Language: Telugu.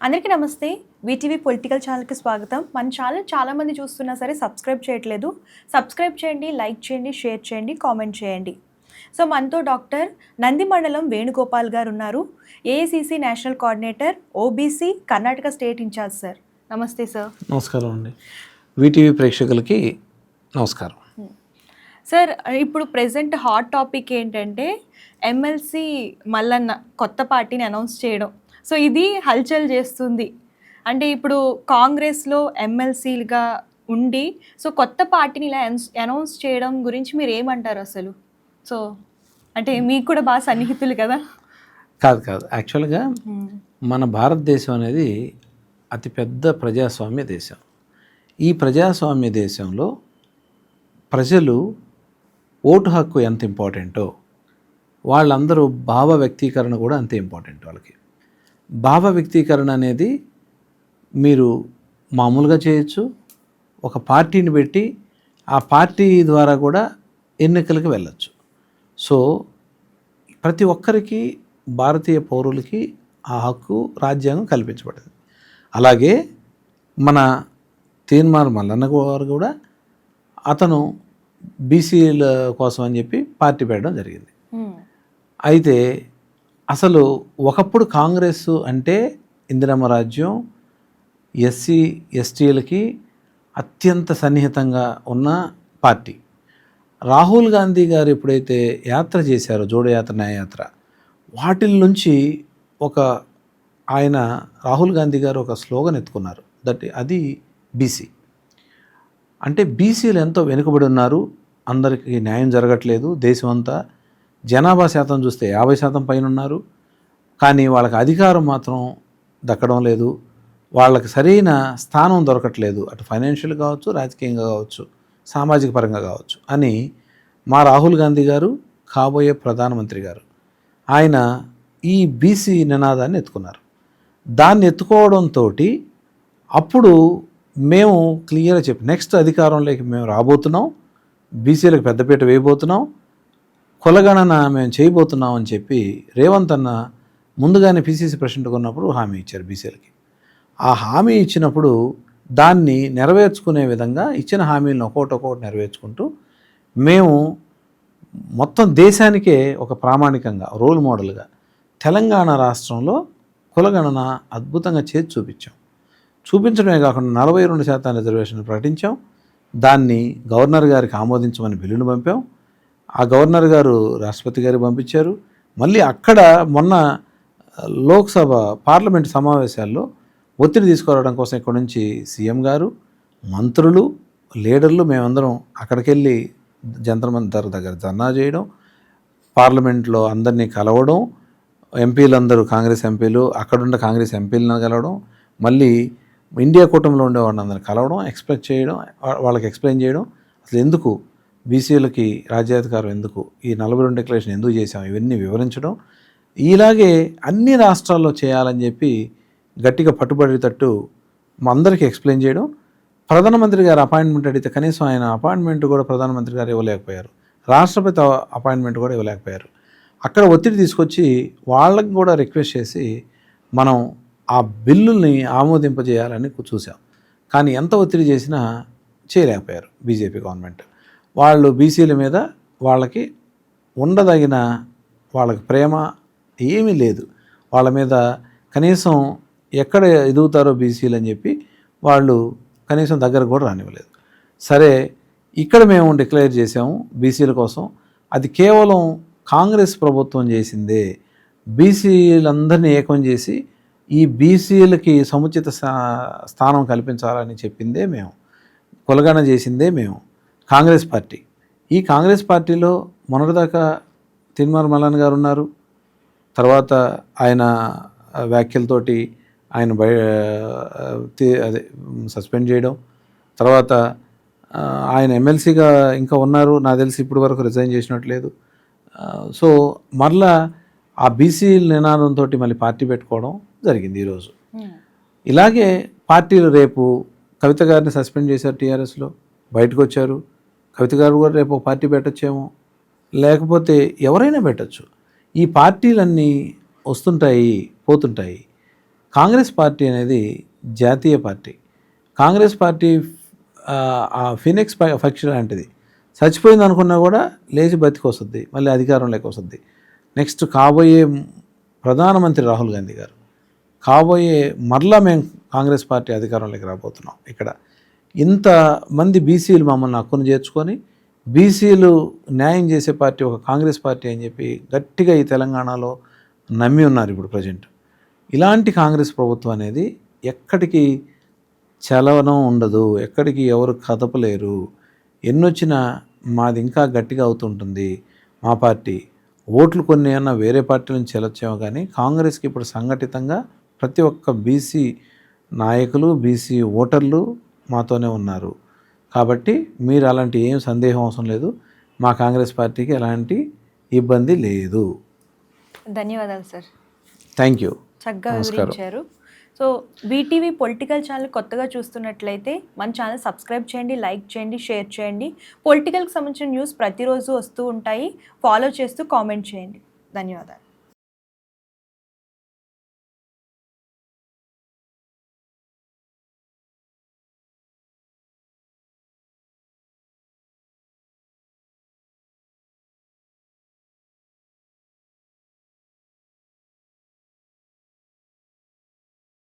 అందరికీ నమస్తే. వీటీవీ పొలిటికల్ ఛానల్‌కి స్వాగతం. మన ఛానల్ చాలామంది చూస్తున్నా సరే సబ్స్క్రైబ్ చేయట్లేదు. సబ్స్క్రైబ్ చేయండి, లైక్ చేయండి, షేర్ చేయండి, కామెంట్ చేయండి. సో మనతో డాక్టర్ నందిమండలం వేణుగోపాల్ గారు ఉన్నారు. AICC national coordinator, OBC, Karnataka state incharge sir. నమస్తే సార్. నమస్కారం అండి. వీటీవీ ప్రేక్షకులకి నమస్కారం. సార్, ఇప్పుడు ప్రెజెంట్ హాట్ టాపిక్ ఏంటంటే ఎమ్మెల్సీ మల్లన్న కొత్త పార్టీని అనౌన్స్ చేయడం. సో ఇది హల్చల్ చేస్తుంది. అంటే ఇప్పుడు కాంగ్రెస్లో ఎమ్మెల్సీలుగా ఉండి సో కొత్త పార్టీని ఇలా అనౌన్స్ చేయడం గురించి మీరు ఏమంటారు అసలు? సో అంటే మీకు కూడా బాగా సన్నిహితులు కదా. కాదు యాక్చువల్గా మన భారతదేశం అనేది అతిపెద్ద ప్రజాస్వామ్య దేశం. ఈ ప్రజాస్వామ్య దేశంలో ప్రజలు ఓటు హక్కు ఎంత ఇంపార్టెంటో వాళ్ళందరూ భావ వ్యక్తీకరణ కూడా అంతే ఇంపార్టెంట్. వాళ్ళకి భావ వ్యక్తీకరణ అనేది మీరు మామూలుగా చేయొచ్చు, ఒక పార్టీని పెట్టి ఆ పార్టీ ద్వారా కూడా ఎన్నికలకు వెళ్ళచ్చు. సో ప్రతి ఒక్కరికి, భారతీయ పౌరులకి ఆ హక్కు రాజ్యాంగం కల్పించబడింది. అలాగే మన తీన్మార్ మల్లన్న గారు కూడా అతను బీసీల కోసం అని చెప్పి పార్టీ పెట్టడం జరిగింది. అయితే అసలు ఒకప్పుడు కాంగ్రెస్ అంటే ఇందిరమ్మ రాజ్యం, ఎస్సీ ఎస్టీలకి అత్యంత సన్నిహితంగా ఉన్న పార్టీ. రాహుల్ గాంధీ గారు ఎప్పుడైతే యాత్ర చేశారో, జోడయాత్ర, న్యాయయాత్ర, వాటిల నుంచి ఆయన రాహుల్ గాంధీ గారు ఒక స్లోగన్ ఎత్తుకున్నారు. అది బీసీ. అంటే బీసీలు ఎంతో వెనుకబడి ఉన్నారు, అందరికీ న్యాయం జరగట్లేదు. దేశం అంతా జనాభా శాతం చూస్తే 50% పైన ఉన్నారు, కానీ వాళ్ళకి అధికారం మాత్రం దక్కడం లేదు, వాళ్ళకి సరైన స్థానం దొరకట్లేదు, అటు ఫైనాన్షియల్ కావచ్చు, రాజకీయంగా కావచ్చు, సామాజిక పరంగా కావచ్చు అని మా రాహుల్ గాంధీ గారు, కాబోయే ప్రధానమంత్రి గారు, ఆయన ఈ బీసీ నినాదాన్ని ఎత్తుకున్నారు. దాన్ని ఎత్తుకోవడంతో అప్పుడు మేము క్లియర్గా చెప్పి నెక్స్ట్ అధికారంలోకి మేము రాబోతున్నాం, బీసీలకు పెద్దపీట వేయబోతున్నాం, కులగణన మేము చేయబోతున్నాం అని చెప్పి రేవంత్ అన్న ముందుగానే పిసిసి ప్రెసిడెంట్గా ఉన్నప్పుడు హామీ ఇచ్చారు బీసీలకి. ఆ హామీ ఇచ్చినప్పుడు దాన్ని నెరవేర్చుకునే విధంగా ఇచ్చిన హామీలను ఒక్కొక్కటి నెరవేర్చుకుంటూ మేము మొత్తం దేశానికే ఒక ప్రామాణికంగా రోల్ మోడల్గా తెలంగాణ రాష్ట్రంలో కులగణన అద్భుతంగా చేసి చూపించడమే కాకుండా 42% రిజర్వేషన్లు ప్రకటించాం. దాన్ని గవర్నర్ గారికి ఆమోదించమని బిల్లును పంపాం. ఆ గవర్నర్ గారు రాష్ట్రపతి గారికి పంపించారు. మళ్ళీ అక్కడ మొన్న లోక్సభ పార్లమెంట్ సమావేశాల్లో ఒత్తిడి తీసుకురావడం కోసం ఇక్కడ నుంచి సీఎం గారు, మంత్రులు, లీడర్లు మేమందరం అక్కడికి వెళ్ళి జంతర్ మంతర్ దగ్గర ధర్నా చేయడం, పార్లమెంట్లో అందరినీ కలవడం, ఎంపీలందరూ కాంగ్రెస్ ఎంపీలు, అక్కడున్న కాంగ్రెస్ ఎంపీలను కలవడం, మళ్ళీ ఇండియా కూటమిలో ఉండే వాళ్ళందరినీ కలవడం, వాళ్ళకి ఎక్స్ప్లెయిన్ చేయడం, అసలు ఎందుకు బీసీలకి రాజ్యాధికారం ఎందుకు, ఈ 42 డిక్లరేషన్ ఎందుకు చేశాం, ఇవన్నీ వివరించడం, ఇలాగే అన్ని రాష్ట్రాల్లో చేయాలని చెప్పి గట్టిగా పట్టుబడేటట్టు మా అందరికీ ఎక్స్ప్లెయిన్ చేయడం. ప్రధానమంత్రి గారు అపాయింట్మెంట్ అడిగితే కనీసం ఆయన అపాయింట్మెంట్ కూడా ప్రధానమంత్రి గారు ఇవ్వలేకపోయారు, రాష్ట్రపతి అపాయింట్మెంట్ కూడా ఇవ్వలేకపోయారు. అక్కడ ఒత్తిడి తీసుకొచ్చి వాళ్ళకి కూడా రిక్వెస్ట్ చేసి మనం ఆ బిల్లుల్ని ఆమోదింపజేయాలని చూసాం. కానీ ఎంత ఒత్తిడి చేసినా చేయలేకపోయారు బీజేపీ గవర్నమెంట్. వాళ్ళు బీసీల మీద వాళ్ళకి ఉండదగిన వాళ్ళకి ప్రేమ ఏమీ లేదు, వాళ్ళ మీద కనీసం ఎక్కడ ఎదుగుతారో బీసీలు అని చెప్పి వాళ్ళు కనీసం దగ్గర కూడా రానివ్వలేదు. సరే, ఇక్కడ మేము డిక్లేర్ చేసాము బీసీల కోసం, అది కేవలం కాంగ్రెస్ ప్రభుత్వం చేసిందే. బీసీలందరినీ ఏకం చేసి ఈ బీసీలకి సముచిత స్థానం కల్పించాలని చెప్పిందే మేము, కులగణన చేసిందే మేము, కాంగ్రెస్ పార్టీ. ఈ కాంగ్రెస్ పార్టీలో మొన్నటిదాకా తీన్మార్ మల్లన్న గారు ఉన్నారు. తర్వాత ఆయన వ్యాఖ్యలతోటి ఆయన అదే సస్పెండ్ చేయడం, తర్వాత ఆయన ఎమ్మెల్సీగా ఇంకా ఉన్నారు, నాకు తెలిసి ఇప్పటి వరకు రిజైన్ చేసినట్లేదు. సో మరలా ఆ బీసీ నినాదంతో మళ్ళీ పార్టీ పెట్టుకోవడం జరిగింది ఈరోజు. ఇలాగే పార్టీలు రేపు కవిత గారిని సస్పెండ్ చేశారు, టీఆర్ఎస్లో బయటకు వచ్చారు. కవిత గారు కూడా రేపు ఒక పార్టీ పెట్టచ్చేమో, లేకపోతే ఎవరైనా పెట్టచ్చు. ఈ పార్టీలన్నీ వస్తుంటాయి, పోతుంటాయి. కాంగ్రెస్ పార్టీ అనేది జాతీయ పార్టీ. కాంగ్రెస్ పార్టీ ఆ ఫినిక్స్ పక్షి లాంటిది. చచ్చిపోయింది అనుకున్నా కూడా లేచి బతికొస్తుంది, మళ్ళీ అధికారంలోకి వస్తుంది. నెక్స్ట్ కాబోయే ప్రధానమంత్రి రాహుల్ గాంధీ గారు, కాబోయే మరలా మేము కాంగ్రెస్ పార్టీ అధికారంలోకి రాబోతున్నాం. ఇక్కడ ఇంతమంది బీసీలు మమ్మల్ని హక్కును చేర్చుకొని బీసీలు న్యాయం చేసే పార్టీ ఒక కాంగ్రెస్ పార్టీ అని చెప్పి గట్టిగా ఈ తెలంగాణలో నమ్మి ఉన్నారు ఇప్పుడు ప్రజెంట్. ఇలాంటి కాంగ్రెస్ ప్రభుత్వం అనేది ఎక్కడికి చలనం ఉండదు, ఎక్కడికి ఎవరు కదపలేరు. ఎన్నొచ్చినా మాది ఇంకా గట్టిగా అవుతుంటుంది. మా పార్టీ ఓట్లు కొన్ని ఏమన్నా వేరే పార్టీ నుంచి చెల్లొచ్చేమో కానీ కాంగ్రెస్కి ఇప్పుడు సంఘటితంగా ప్రతి ఒక్క బీసీ నాయకులు, బీసీ ఓటర్లు మాతోనే ఉన్నారు. కాబట్టి మీరు అలాంటి ఏం సందేహం అవసరం లేదు. మా కాంగ్రెస్ పార్టీకి ఎలాంటి ఇబ్బంది లేదు. ధన్యవాదాలు సార్. Thank you. చక్కగా వివరించారు. సో బీటీవీ పొలిటికల్ ఛానల్ కొత్తగా చూస్తున్నట్లయితే మన ఛానల్ సబ్స్క్రైబ్ చేయండి, లైక్ చేయండి, షేర్ చేయండి. పొలిటికల్కి సంబంధించిన న్యూస్ ప్రతిరోజు వస్తూ ఉంటాయి. ఫాలో చేస్తూ కామెంట్ చేయండి. ధన్యవాదాలు.